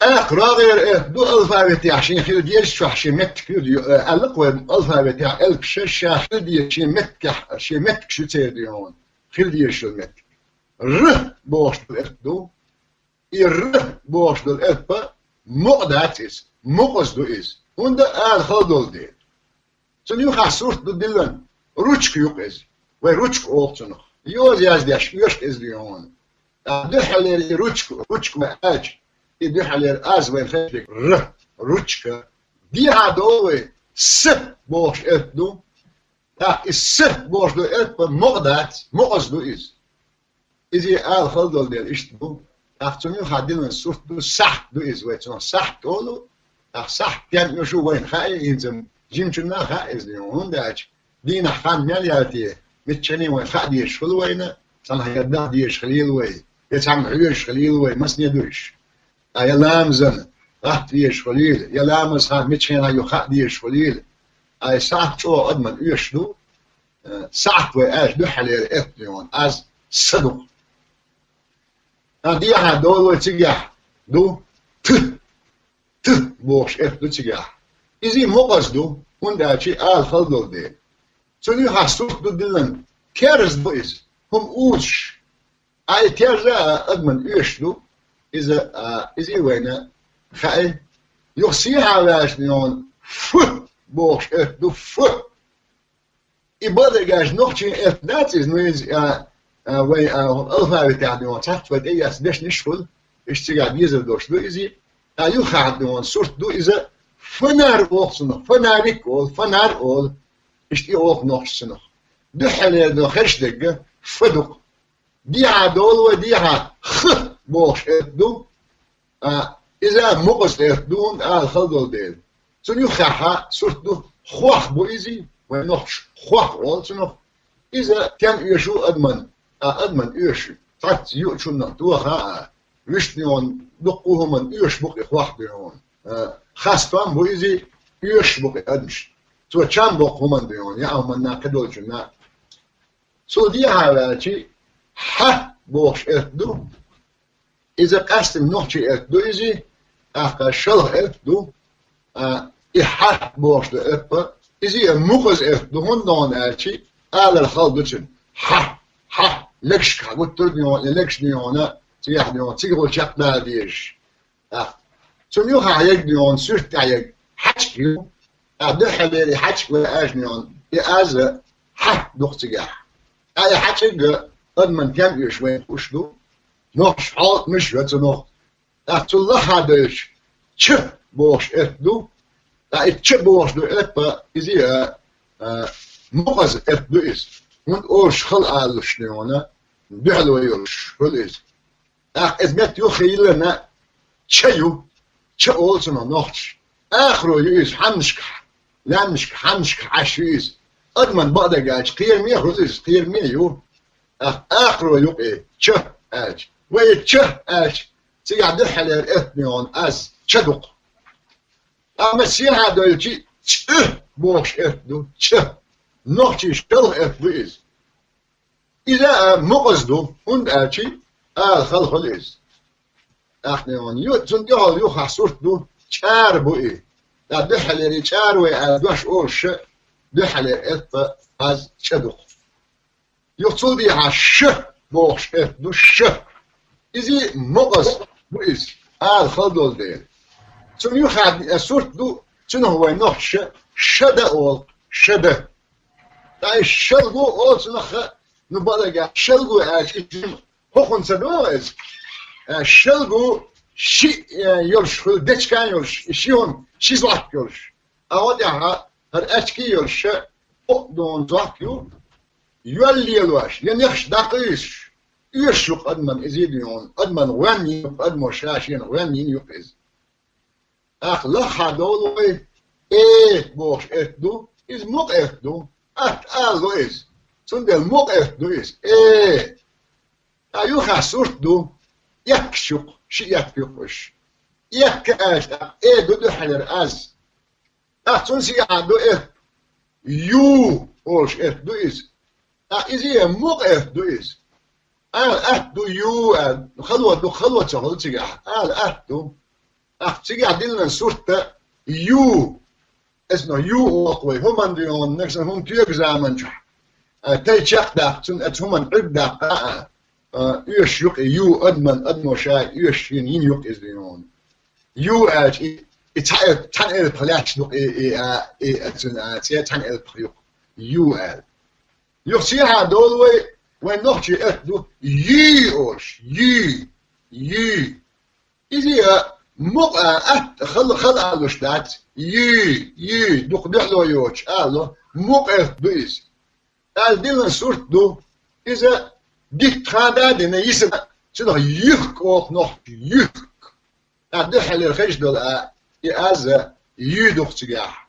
غير دو الفابت عشان خير ديال شو عشان متك القوى الفابت الف شش خير ديال شي متك شي متك شو تيديون خير ديال شو متك ر بوش دو الر بوش دو الف مقداتس مقص دو is und خدول دي سنيو خاصورت دو دلن روتشك يقز وي روتشك اوتنو يوز ياز ديش يوش از ديون دو حلي روتشك ما اج دو حلي از وين خشك ر روتشك دي هادوي س بوش ادو الس بوش دو اد مقدات مقص دو is خدول دي اشتو أختني خادين صورت دو صح دو إزويتنا صح تقولوا صح كان يشوف وين خاي إنزم جيمشنا خاي إزليون داش دينا خان ملياتي متشني وين خادي يشخل وين صنع يدا دي يشخليل وين يتعم عيش خليل وين مسني دوش يلا مزن راح دي يشخليل يلا مسها متشنا يخادي يشخليل أي صح شو أدمن يشلو صح وإيش دو حليل إثنيون از صدق دي هادول تجاه دو ت بوش دو تجاه إذا مقصدو هندا شيء خلدول دي سوني حسوك دو دلن كارز دو هم اوش أي تيرجع أدمن إيشلو إذا وين خاي يخسيها واش نيون ف بوش دو ف إبادة جاش نوختي إثناتيز نويز وين الفابت يعني تحت بدأ يسدش نشفل اشتغل يزل دوش دو إزي يخاعد نوان صورت دو إذا فنار أوخسنه فنارك أول فنار أول اشتي أوخ نوخسنه دو حليل دو خرش دقة فدق ديها دول وديها خ بوش دو إذا مقص دون خلدول ديل سن يخاها صورت دو خوخ بو إزي ونوخش خوخ أول سنه إذا كان يشو أدمن إيش تعت يوشنا توها ويشنيون دقوهم من إيش بقي خواح بيون خاصة بويزي إيش بقي أدمش تو كم بقومن بيون يا من ناقدول جنا سو دي حالاتي ح بوش إدو إذا قسم نوحي إدو إزي أخا شلح إدو إح بوش إدو إزي مخز إدو هندون آتي على الخلدوشن ح لكش قلت له لكش نيونا تيح نيون تيقول شقنا ديش سميو خايق نيون سرت عيق حشكيو دحلي حشك واش نيون ياز ح دختجاح اي حشك قد من كان يشوي وشلو نوش حاط مش وتنو الله هذاش تش بوش ادو تش بوش دو ابا ازي مغز ادو is und خل على شنونا بيحلو يوش خليز ازمت يو خيلنا تشيو تشول سما نوتش اخرو يوز حنشك عشيز ادمن بعد جاج قير مي خليز قير مي يو اخرو يو تش اج وي تش اج تيقعد الحلال اثنيون از تشدق اما سيها دولتي تش بوش افدو تش نوتش شل افويز إذا مقصدو هند أشي خليز أحنا يوتن يهال يخ صورت دو شار بوئي لا دحلي شار وأدوش أورش دحلي إت از شدق يقصد بها ش بوش دو ش إذا مقصد بوئيز خلدول ديل ثم يخ صورت دو شنو هو نوش شدا أول شدا لا الشلقو أول سنخ نبالغ شلقو أشيم هون سنوز شلقو شي يرش خل دش كان يرش شيون شي زاك يرش أوديها هالأشكي يرش أقدون زاكيو يولي الواش ينخش دقيش يشلق أدمن إزيديون أدمن واني أدمن شاشين واني يقز لا خدولوي بوش إتدو إز مق إتدو ألو إز سندل مق إتدو إز أيوها صورت يكشق شي يكفيقش يكاش دو حلر أز تنسي عندو يو أولش دو إز إزي مق دو إز دو يو خلوة شغل تيجا دو تيجي عدلنا صورة يو اسمه يو أقوى هم عندهم نفس هم تيجي زمان شح تيجي دا هم عند دا يش يق يو أدمن شاي يش ين يق إزديون يو تان البلاش نق تان البيوق يو يخشيها دول وين نخشي دو يوش يي إذا مقا خل على شتات يي دوق دحلو يوش قالو مقا دويس قال دينا صورت دو إذا ديك خادا دينا يسن شنو يخك أوك نخ يخك دحل الخيش دول إذا يدوق تجاه